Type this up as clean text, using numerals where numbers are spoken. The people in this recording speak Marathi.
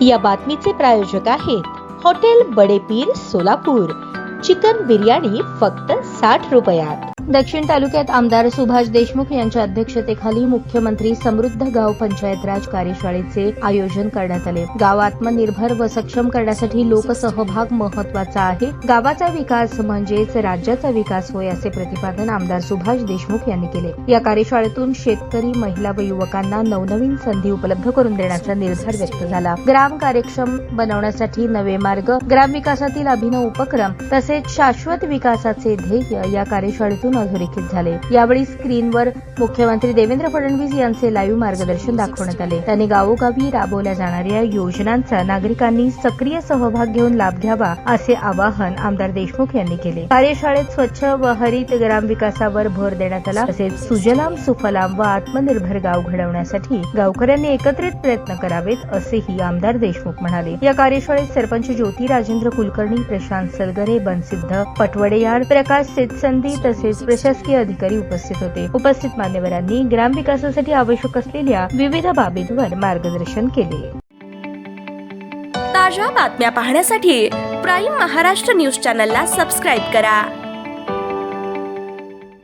या बातमीचे प्रायोजक आहेत हॉटेल बडेपीर सोलापूर। चिकन बिर्याणी फक्त 60 रुपयात। दक्षिण तालुक्यात आमदार सुभाष देशमुख यांच्या अध्यक्षतेखाली मुख्यमंत्री समृद्ध गाव पंचायत राज कार्यशाळेचे आयोजन करण्यात आले। गाव आत्मनिर्भर व सक्षम करण्यासाठी लोकसहभाग महत्वाचा आहे। गावाचा विकास म्हणजेच राज्याचा विकास होय, असे प्रतिपादन आमदार सुभाष देशमुख यांनी केले। या कार्यशाळेतून शेतकरी, महिला व युवकांना नवनवीन संधी उपलब्ध करून देण्याचा निर्धार व्यक्त झाला। ग्राम कार्यक्षम बनवण्यासाठी नवे मार्ग, ग्रामविकासातील अभिनव उपक्रम तसेच शाश्वत विकासाचे ध्येय या कार्यशाळेतून अधोरेखित झाले। यावेळी स्क्रीनवर मुख्यमंत्री देवेंद्र फडणवीस यांचे लाईव्ह मार्गदर्शन दाखवण्यात आले। त्यांनी गावोगावी राबवल्या जाणाऱ्या योजनांचा नागरिकांनी सक्रिय सहभाग घेऊन लाभ घ्यावा, असे आवाहन आमदार देशमुख यांनी केले। कार्यशाळेत स्वच्छ व हरित ग्रामविकासावर भर देण्यात आला। तसेच सुजलाम सुफलाम व आत्मनिर्भर गाव घडवण्यासाठी गावकऱ्यांनी एकत्रित प्रयत्न करावेत, असेही आमदार देशमुख म्हणाले। या कार्यशाळेत सरपंच ज्योती राजेंद्र कुलकर्णी, प्रशांत सलगरे, बनसिद्ध पटवडेयार, प्रकाश सेतसंदी तसेच प्रशासकीय अधिकारी उपस्थित होते। उपस्थित मान्यवरांनी ग्रामविकासासाठी आवश्यक असलेल्या विविध बाबींवर मार्गदर्शन केले। ताज्या बातम्या पाहण्यासाठी प्राईम महाराष्ट्र न्यूज चॅनलला सबस्क्राईब करा।